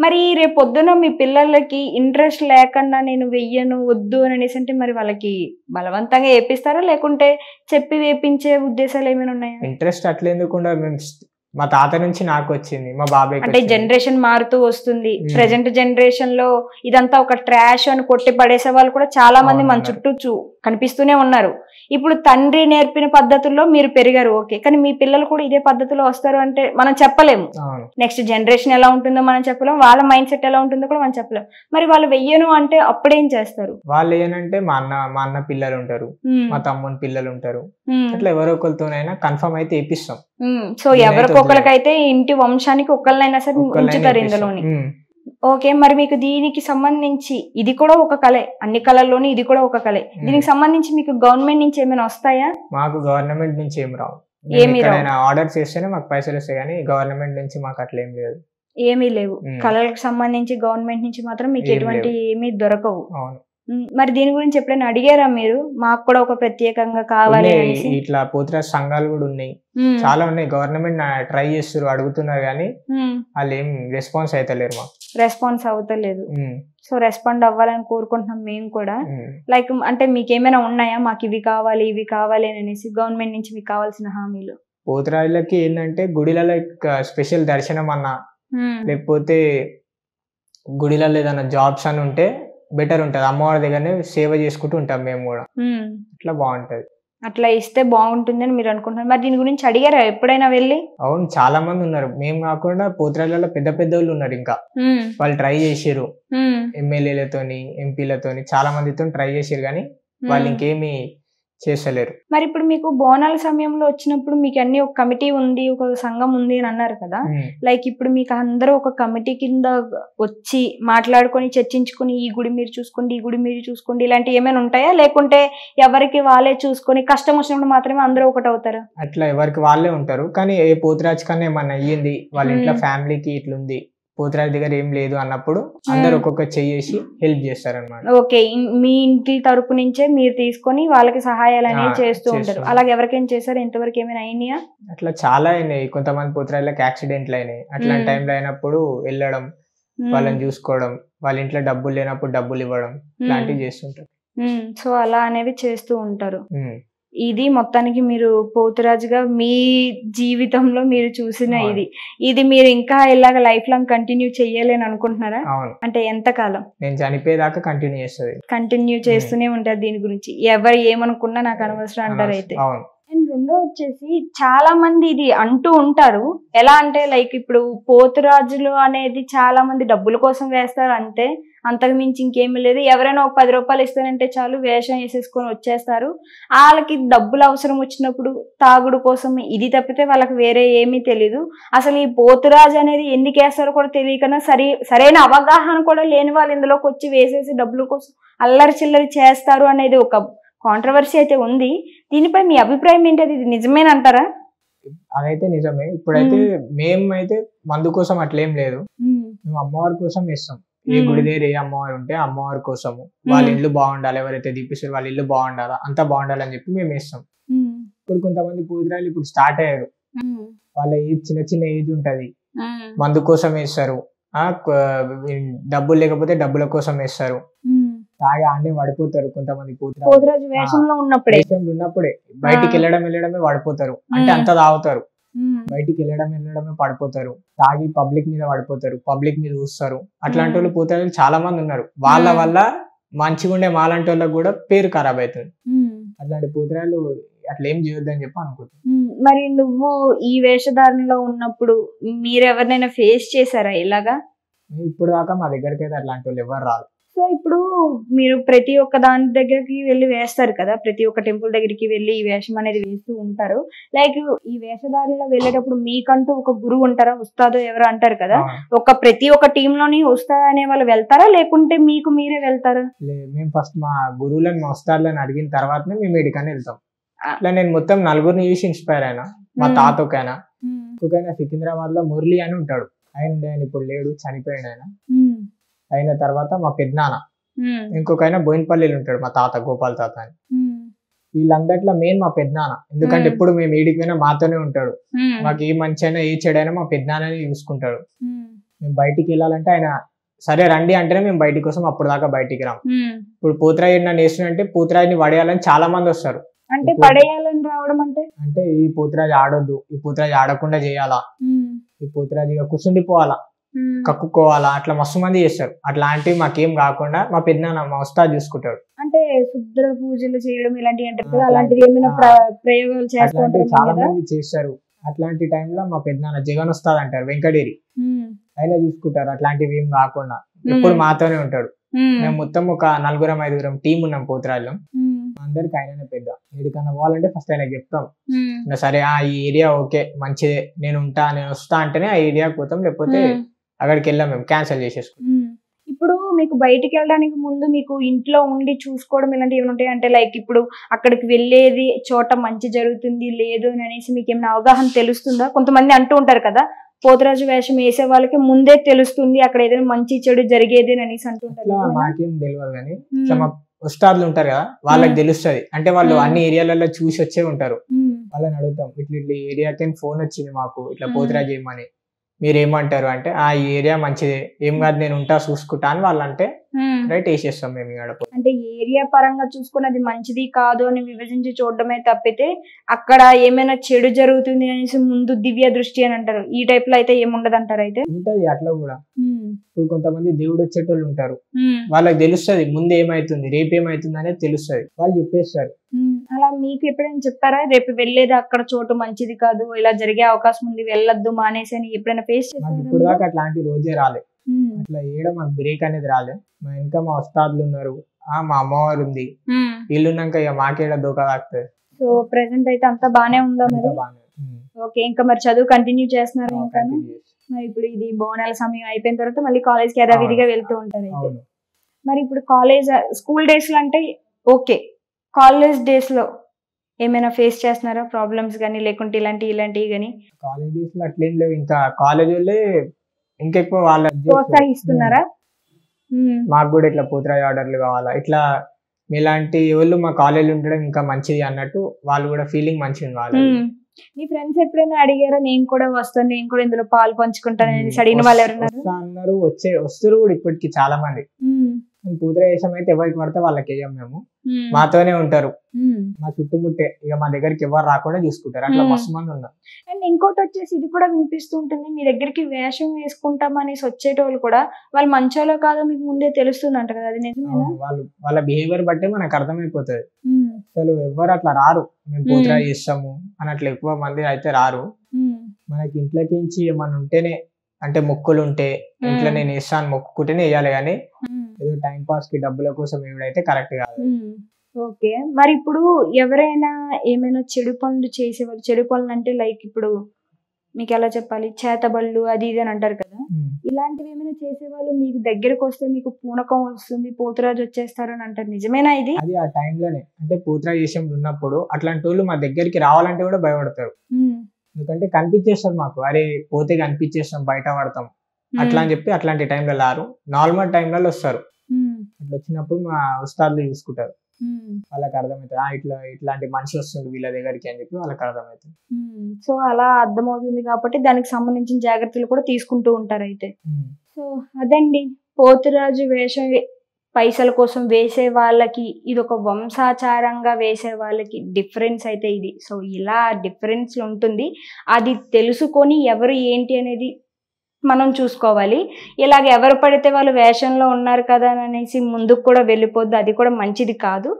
మరి రేపొద్దున మీ పిల్లలకి ఇంట్రెస్ట్ లేకుండా నేను వెయ్యను, వద్దు అని అనేసంటే మరి వాళ్ళకి బలవంతంగా ఏపిస్తారా? లేకుంటే చెప్పి వేపించే ఉద్దేశాలేమైనా ఉన్నాయా? ఇంట్రెస్ట్ అట్లెందుకుండదు. మా తాత నుంచి నాకొచ్చింది. మా బాబాయ్‌కి అంటే వచ్చింది. జనరేషన్ మారుతూ వస్తుంది. ప్రెజెంట్ జనరేషన్‌లో ఇదంతా ఒక ట్రాష్ అని కొట్టి పడేసే వాళ్ళు కూడా చాలా మంది మన అవునన్నారు. చుట్టూ కనిపిస్తూనే ఉన్నారు. ఇప్పుడు తండ్రి నేర్పిన పద్ధతుల్లో మీరు పెరిగారు ఓకే. కానీ మీ పిల్లలు కూడా ఇదే పద్ధతిలో వస్తారు అంటే మనం చెప్పలేము. అవును. నెక్స్ట్ జనరేషన్ ఎలా ఉంటుందో మనం చెప్పలేం. వాళ్ళ మైండ్ సెట్ ఎలా ఉంటుందో కూడా మనం చెప్పలేం. మరి వాళ్ళు వెయ్యను అంటే అప్పుడేం చేస్తారు? వాళ్ళేంటంటే మా అన్న పిల్లలుంటారు. మా తమ్ముని పిల్లలుంటారు. అట్లా ఎవరో ఒకళ్ళతోనైనా కన్ఫర్మ్ అయితే ఏపిస్తాం. సో ఎవరికొకరికైతే ఇంటి వంశానికి ఒక్కళ్ళనైనా సరే ఉంచుతారు ఇందులోని. ఓకే. మరి మీకు దీనికి సంబంధించి ఇది కూడా ఒక కళే. అన్ని కళల్లోని ఇది కూడా ఒక కళే. దీనికి సంబంధించి మీకు గవర్నమెంట్ నుంచి ఏమైనా వస్తాయా? మాకు గవర్నమెంట్ నుంచి ఏం రావు. ఏమీ రావు. ఎక్కడైనా ఆర్డర్ చేస్తేనే మాకు పైసలు వస్తాయి కానీ గవర్నమెంట్ నుంచి మాకు అట్లా ఏం లేదు. ఏమీ లేవు. కళలకు సంబంధించి గవర్నమెంట్ నుంచి మాత్రం మీకు ఎటువంటి ఏమీ దొరకవు. అవును. మరి దీని గురించి ఎప్పుడైనా అడిగారా మీరు? మాకు కూడా ఒక ప్రత్యేకంగా కావాలి అనేసి. ఇట్లా పోతురాజు సంఘాలు కూడా ఉన్నాయి. చాలా ఉన్నాయి. గవర్నమెంట్ ట్రై చేస్తారు, అడుగుతున్నారు కానీ వాళ్ళు ఏం రెస్పాన్స్ అవుతలేరు మాకు. రెస్పాన్స్ అవుతలేదు. సో రెస్పాండ్ అవ్వాలని కోరుకుంటున్నాం మేము కూడా. లైక్ అంటే మీకు ఏమైనా ఉన్నాయా? మాకు ఇవి కావాలి అని అనేసి గవర్నమెంట్ నుంచి మీకు కావాల్సిన హామీలు? పోతురాజులకి ఏంటంటే గుడిలలో స్పెషల్ దర్శనం అన్నా లేకపోతే గుడిలలో ఏదైనా జాబ్స్ అని ఉంటే బెటర్ ఉంటది. అమ్మవారి దగ్గరనే సేవ చేసుకుంటూ ఉంటాం మేము కూడా. అట్లా బాగుంటది. అట్లా ఇస్తే బాగుంటుందని మీరు అనుకుంటున్నారు. మరి దీని గురించి అడిగారా ఎప్పుడైనా వెళ్ళి? అవును, చాలా మంది ఉన్నారు. మేము కాకుండా పోతురాజులలో పెద్ద వాళ్ళు ఉన్నారు. ఇంకా వాళ్ళు ట్రై చేసారు. ఎమ్మెల్యేలతోని, ఎంపీలతోని చాలా మందితో ట్రై చేసారు కానీ వాళ్ళు ఇంకేమి చేస్తలేరు. మరి ఇప్పుడు మీకు బోనాల సమయంలో వచ్చినప్పుడు మీకు అన్ని ఒక కమిటీ ఉంది, ఒక సంఘం ఉంది అని అన్నారు కదా. లైక్ ఇప్పుడు మీకు అందరూ ఒక కమిటీ కింద వచ్చి మాట్లాడుకొని చర్చించుకొని ఈ గుడి మీరు చూసుకోండి, ఈ గుడి మీరు చూసుకోండి ఇలాంటివి ఏమైనా ఉంటాయా? లేకుంటే ఎవరికి వాళ్ళే చూసుకొని కష్టం వచ్చినప్పుడు మాత్రమే అందరూ ఒకటి అవుతారా? అట్లా ఎవరికి వాళ్ళే ఉంటారు. కానీ ఏ పోతురాజు కన్నా ఏమన్నా అయ్యింది, వాళ్ళ ఇంట్లో ఫ్యామిలీకి ఇట్లుంది, పోతురాజు దగ్గర ఏం లేదు అన్నప్పుడు అందరు ఒక్కొక్క చెయ్యేసి హెల్ప్ చేస్తారన్నమాట. ఓకే. మీ ఇంటి తరపు నుంచే మీరు తీసుకొని వాళ్ళకి సహాయాలు అనేవి చేస్తూ ఉంటారు. అలాగే ఎవరికైనా చేశారు? ఎంతవరకు ఏమైనా అయినాయా? అట్లా చాలా అయినాయి. కొంతమంది పోతురాజులకు యాక్సిడెంట్లు అయినాయి. అట్లాంటి టైంలో అయినప్పుడు వెళ్ళడం, వాళ్ళని చూసుకోవడం, వాళ్ళ ఇంట్లో డబ్బులు లేనప్పుడు డబ్బులు ఇవ్వడం, ఇలాంటివి చేస్తుంటారు. సో అలా అనేవి చేస్తూ ఉంటారు. ఇది మొత్తానికి మీరు పోతురాజుగా మీ జీవితంలో మీరు చూసిన ఇది మీరు ఇంకా ఇలాగ లైఫ్ లాంగ్ కంటిన్యూ చెయ్యాలి అని అనుకుంటున్నారా? అంటే ఎంత కాలం? నేను చనిపోయేదాకా కంటిన్యూ చేస్తూనే ఉంటారు దీని గురించి. ఎవరు ఏమనుకున్నా నాకు అనవసరం అంటారు అయితే. అండ్ రెండో వచ్చేసి చాలా మంది ఇది అంటూ ఉంటారు. ఎలా అంటే లైక్ ఇప్పుడు పోతురాజులు అనేది చాలా మంది డబ్బుల కోసం వేస్తారు అంతే, అంతకు మించి ఇంకేమీ లేదు. ఎవరైనా ఒక 10 రూపాయలు ఇస్తానంటే చాలు వేషం వేసేసుకొని వచ్చేస్తారు. వాళ్ళకి డబ్బులు అవసరం వచ్చినప్పుడు తాగుడు కోసం ఇది తప్పితే వాళ్ళకి వేరే ఏమీ తెలీదు. అసలు ఈ పోతురాజు అనేది ఎందుకు వేస్తారో కూడా తెలియకన్నా సరైన అవగాహన కూడా లేని వాళ్ళు ఇందులోకి వచ్చి వేసేసి డబ్బుల కోసం అల్లరి చిల్లరి చేస్తారు అనేది ఒక కాంట్రవర్సీ అయితే ఉంది. దీనిపై మీ అభిప్రాయం ఏంటి? అది నిజమేనంటారా? అదైతే నిజమే. ఇప్పుడైతే మేమైతే మందు కోసం అట్లేం లేదు. మేము అమ్మవారి కోసం వేస్తాం. ఏ గుడి దగ్గర ఏ అమ్మవారు ఉంటే అమ్మవారి కోసము వాళ్ళ ఇల్లు బాగుండాలి, ఎవరైతే దీపిస్తారు వాళ్ళ ఇల్లు బాగుండాలా, అంతా బాగుండాలని చెప్పి మేము వేస్తాం. ఇప్పుడు కొంతమంది పూజరాలు ఇప్పుడు స్టార్ట్ అయ్యారు. వాళ్ళ ఏజ్ చిన్న ఏజ్ ఉంటది, మందు కోసం వేస్తారు. డబ్బులు లేకపోతే డబ్బుల కోసం వేస్తారు. తాగి ఆడనే పడిపోతారు. కొంతమంది పోతురాజు వేషంలో ఉన్నప్పుడే బయటికి వెళ్ళడమే పడిపోతారు. అంటే అంత తాగుతారు, బయటికి వెళ్ళడమే పడిపోతారు. తాగి పబ్లిక్ మీద పడిపోతారు, పబ్లిక్ మీద చూస్తారు. అట్లాంటి వాళ్ళు పోతురాజులు చాలా మంది ఉన్నారు. వాళ్ళ వల్ల మంచిగా ఉండే మాలాంటి వాళ్ళకి కూడా పేరు ఖరాబ్ అవుతుంది. అట్లాంటి పోతురాజులు అట్లా ఏం చేయొద్దని చెప్పి అనుకుంటున్నాను. మరి నువ్వు ఈ వేషధారణలో ఉన్నప్పుడు మీరెవరినైనా ఫేస్ చేశారా ఇలాగా? ఇప్పుడు దాకా మా దగ్గరికి అయితే అట్లాంటి వాళ్ళు ఎవరు రాదు. సో ఇప్పుడు మీరు ప్రతి ఒక్క దాని దగ్గరికి వెళ్ళి వేస్తారు కదా, ప్రతి ఒక్క టెంపుల్ దగ్గరికి వెళ్ళి ఈ వేషం అనేది వేస్తూ ఉంటారు. లైక్ ఈ వేషధారిలో వెళ్ళేటప్పుడు మీకంటూ ఒక గురువు ఉంటారా, ఉస్తాదో ఎవరు అంటారు కదా, ప్రతి ఒక్క టీమ్ లోని ఉస్తాద్ అనే వాళ్ళు వెళ్తారా లేకుంటే మీకు మీరే వెళ్తారా? మేము ఫస్ట్ మా గురువులను, మా ఉస్తాదులను అడిగిన తర్వాతనే మేము ఎడికని వెళ్తాం. అట్లా నేను మొత్తం నలుగురిని చూసి ఇన్స్పైర్ అయినా. మా తాత ఒకైనా సికింద్రాబాద్ లో మురళి అని ఉంటాడు. ఆయన ఇప్పుడు లేడు, చనిపోయాడు ఆయన. అయిన తర్వాత మా పెద్దనాన్న, ఇంకొక ఆయన బోయినపల్లిలో ఉంటాడు మా తాత, గోపాల్ తాత అని. వీళ్ళందట్లో మెయిన్ మా పెద్దనాన్న. ఎందుకంటే ఎప్పుడు మేము ఏడికి పోయినా మాతోనే ఉంటాడు. మాకు ఏ మంచి అయినా ఏ చెడైనా మా పెద్దనాన్నని చూసుకుంటాడు. మేము బయటికి వెళ్ళాలంటే ఆయన సరే రండి అంటేనే మేము బయటికి కోసం అప్పుడు దాకా బయటికి రాము. ఇప్పుడు పూతరాజు నన్ను వేస్తుంటే పూతరాజుని పడేయాలని చాలా మంది వస్తారు. అంటే పడేయాలని రావడం అంటే ఈ పూతరాజు ఆడొద్దు, ఈ పూతరాజు ఆడకుండా చేయాలా, ఈ పూతరాజు ఇక కూర్చుండిపోవాలా, కక్కుకోవాలా, అట్లా మస్తు మంది చేస్తారు. అట్లాంటివి మాకేం కాకుండా మా పెద్దనాన్న మా ఉస్తాద్ చూసుకుంటాడు. అంటే శుద్ర పూజలు చేయడం ఇలాంటివి అంటారు కదా, అలాంటివి ఏమైనా ప్రయోగాలు చేస్తూ చాలా మంది చేస్తారు. అట్లాంటి టైంలో మా పెద్దనాన్న జగన్ ఉస్తాద్ అంటారు, వెంకటేరి, ఆయన చూసుకుంటారు. అట్లాంటివి ఏం కాకుండా ఎప్పుడు మాతోనే ఉంటాడు. మేము మొత్తం ఒక 4-5 టీం ఉన్నాం పోతురాజులో. అందరికి ఆయననే పెద్ద. ఏడికన్నా పోవాలంటే ఫస్ట్ ఆయన చెప్తాం, సరే ఈ ఏరియా ఓకే మంచిదే, నేను వస్తా అంటేనే ఆ ఏరియాకి పోతాం, లేకపోతే అక్కడికి వెళ్ళాం, మేము క్యాన్సిల్ చేసేసుకుంటాం. ఇప్పుడు మీకు బయటికి వెళ్ళడానికి ముందు మీకు ఇంట్లో ఉండి చూసుకోవడం ఇలాంటివి ఏమైనా ఉంటాయి అంటే, లైక్ ఇప్పుడు అక్కడికి వెళ్ళేది చోట మంచి జరుగుతుంది లేదు అని అనేసి మీకు ఏమైనా అవగాహన తెలుస్తుందా? కొంతమంది అంటూ ఉంటారు కదా, పోతురాజు వేషం వేసే వాళ్ళకి ముందే తెలుస్తుంది అక్కడ ఏదైనా మంచి చెడు జరిగేది అని అనేసి అంటుంటారు. మాకేం తెలియదు కానీ ఇట్లా మా ఉస్తాదులు ఉంటారు కదా, వాళ్ళకి తెలుస్తుంది. అంటే వాళ్ళు అన్ని ఏరియాలలో చూసి వచ్చే ఉంటారు. వాళ్ళని అడుగుతాం, ఇట్లా ఏరియాకి ఫోన్ వచ్చింది మాకు ఇట్లా పోతురాజు ఏమని, మీరు ఏమంటారు అంటే ఈ ఏరియా మంచిదే, ఏం కాదు నేను ఉంటా చూసుకుంటా అని వాళ్ళు అంటే రైట్ వేసేస్తాం మేము. అంటే ఏరియా పరంగా చూసుకుని అది మంచిది కాదు అని విభజించి చూడడమే తప్పితే అక్కడ ఏమైనా చెడు జరుగుతుంది అనేసి ముందు దివ్య దృష్టి అని అంటారు, ఈ టైప్ లో అయితే ఏముండదు అంటారు. అయితే ఉంటది అట్లా కూడా. ఇప్పుడు కొంతమంది దేవుడు వచ్చేటోళ్ళు ఉంటారు, వాళ్ళకి తెలుస్తుంది ముందు ఏమైతుంది రేపు ఏమైతుంది అనేది తెలుస్తుంది, వాళ్ళు చెప్పేస్తారు. అలా మీకు ఎప్పుడైనా చెప్పారా, రేపు వెళ్ళేది అక్కడ చోటు మంచిది కాదు, ఇలా జరిగే అవకాశం ఉంది, వెళ్ళొద్దు మానేసి అని ఎప్పుడైనా ఫేస్ చేశారా? ఇప్పుడు దాకా అట్లాంటి రోజే రాలే, అట్లా ఏడా మాకు బ్రేక్ అనేది రాలే. మా ఇంకా మా ఉస్తాదులు ఉన్నారు, మా అమ్మవారు ఉంది, వీళ్ళున్నాక ఇక మాకేడా దోకా తాకుతుంది. సో ప్రెసెంట్ అయితే అంతా బానే ఉందా మరి? ఓకే, ఇంకా మరి చదువు కంటిన్యూ చేస్తున్నారు ఇంకా? మరి ఇప్పుడు ఇది బోనాల సమయం అయిపోయిన తర్వాత మళ్ళీ కాలేజ్ కి యథావిధిగా వెళ్తూ ఉంటారు అయితే. మరి ఇప్పుడు కాలేజ్ స్కూల్ డేస్ లో అంటే ఓకే, కాలేజ్ డేస్ లో ఏమైనా ఫేస్ చేస్తున్నారా ప్రాబ్లమ్స్ కానీ, లేకుంటే ఇలాంటివి కానీ? కాలేజ్ డేస్ లో అట్లేం లేవు, ఇంకా కాలేజ్ వాళ్ళే ఇంకెక్కువ వాళ్ళ ప్రోత్సహిస్తున్నారా? మాకు కూడా ఇట్లా పోతురాజు ఆర్డర్లు కావాలా, ఇట్లా ఇలాంటి వాళ్ళు మా కాలేజ్ ఉండడం ఇంకా మంచిది అన్నట్టు వాళ్ళు కూడా ఫీలింగ్ మంచిది. వాళ్ళు మీ ఫ్రెండ్స్ ఎప్పుడైనా అడిగారా, నేను కూడా వస్తాను, నేను కూడా ఇందులో పాలు పంచుకుంటాను అనేసి అడిగిన వాళ్ళు ఎవరున్నారు? వస్తారు కూడా ఇప్పటికి చాలా మంది. పూతరాజు వేషం అయితే ఎవరికి పడితే వాళ్ళకి వేయం మేము, మాతోనే ఉంటారు, మా చుట్టుముట్టే, ఇక మా దగ్గరికి ఎవరు రాకుండా చూసుకుంటారు. అట్లా మస్తు మంది ఉన్నారు. అండ్ ఇంకోటి వచ్చేసి ఇది కూడా వినిపిస్తూ ఉంటుంది, మీ దగ్గరికి వేషం వేసుకుంటాం అనేసి వచ్చేటోళ్ళు కూడా వాళ్ళు మంచోళ్ళో కాదో మీకు ముందే తెలుస్తుంది అంట కదా, అది నిజమేనా? వాళ్ళ బిహేవియర్ బట్టే మనకు అర్థమైపోతుంది. అసలు ఎవరు అట్లా రారు, మేము పూతరాజు చేస్తాము అని అట్లా ఎక్కువ మంది అయితే రారు. మనకి ఇంట్లోకి నుంచి ఏమన్నా ఉంటేనే, అంటే మొక్కులు ఉంటే ఇంట్లో నేను వేస్తాను మొక్కుకుంటేనే వేయాలి, కానీ ఏదో టైం పాస్ కి డబ్బుల కోసం ఏమైతే కరెక్ట్ కాదు. ఓకే, మరి ఇప్పుడు ఎవరైనా ఏమైనా చెడు పనులు చేసేవాళ్ళు, చెడు పనులు అంటే లైక్ ఇప్పుడు మీకు ఎలా చెప్పాలి, చేతబళ్ళు అది ఇది అని అంటారు కదా, ఇలాంటివి ఏమైనా చేసేవాళ్ళు మీకు దగ్గరకు వస్తే మీకు పూనకం వస్తుంది, పోతురాజు వచ్చేస్తారు అని అంటారు, నిజమేనా ఇది? అది ఆ టైంలోనే, అంటే పూతరాజు విషయంలో ఉన్నప్పుడు అట్లాంటి వాళ్ళు మా దగ్గరికి రావాలంటే కూడా భయపడతారు. ఎందుకంటే కనిపించేస్తారు మాకు, అరే పోతే కనిపించేస్తాం బయట పడతాం అట్లా అని చెప్పి అట్లాంటి టైంలో రారు, నార్మల్ టైంలలో వస్తారు. అట్లా వచ్చినప్పుడు మా ఉస్తాదులు చూసుకుంటారు, వాళ్ళకి అర్థమవుతుంది ఇట్లాంటి మనిషి వస్తుంది వీళ్ళ దగ్గరికి అని చెప్పి వాళ్ళకి అర్థమవుతుంది. సో అలా అర్థమవుతుంది కాబట్టి దానికి సంబంధించిన జాగ్రత్తలు కూడా తీసుకుంటూ ఉంటారు అయితే. సో అదండి, పోతురాజు వేషం పైసల కోసం వేసే వాళ్ళకి, ఇది ఒక వంశాచారంగా వేసే వాళ్ళకి డిఫరెన్స్ అయితే ఇది. సో ఇలా డిఫరెన్స్ ఉంటుంది, అది తెలుసుకొని ఎవరు ఏంటి అనేది మనం చూసుకోవాలి. ఇలాగ ఎవరు పడితే వాళ్ళు వేషంలో ఉన్నారు కదా అనేసి ముందుకు కూడా వెళ్ళిపోద్దు, అది కూడా మంచిది కాదు.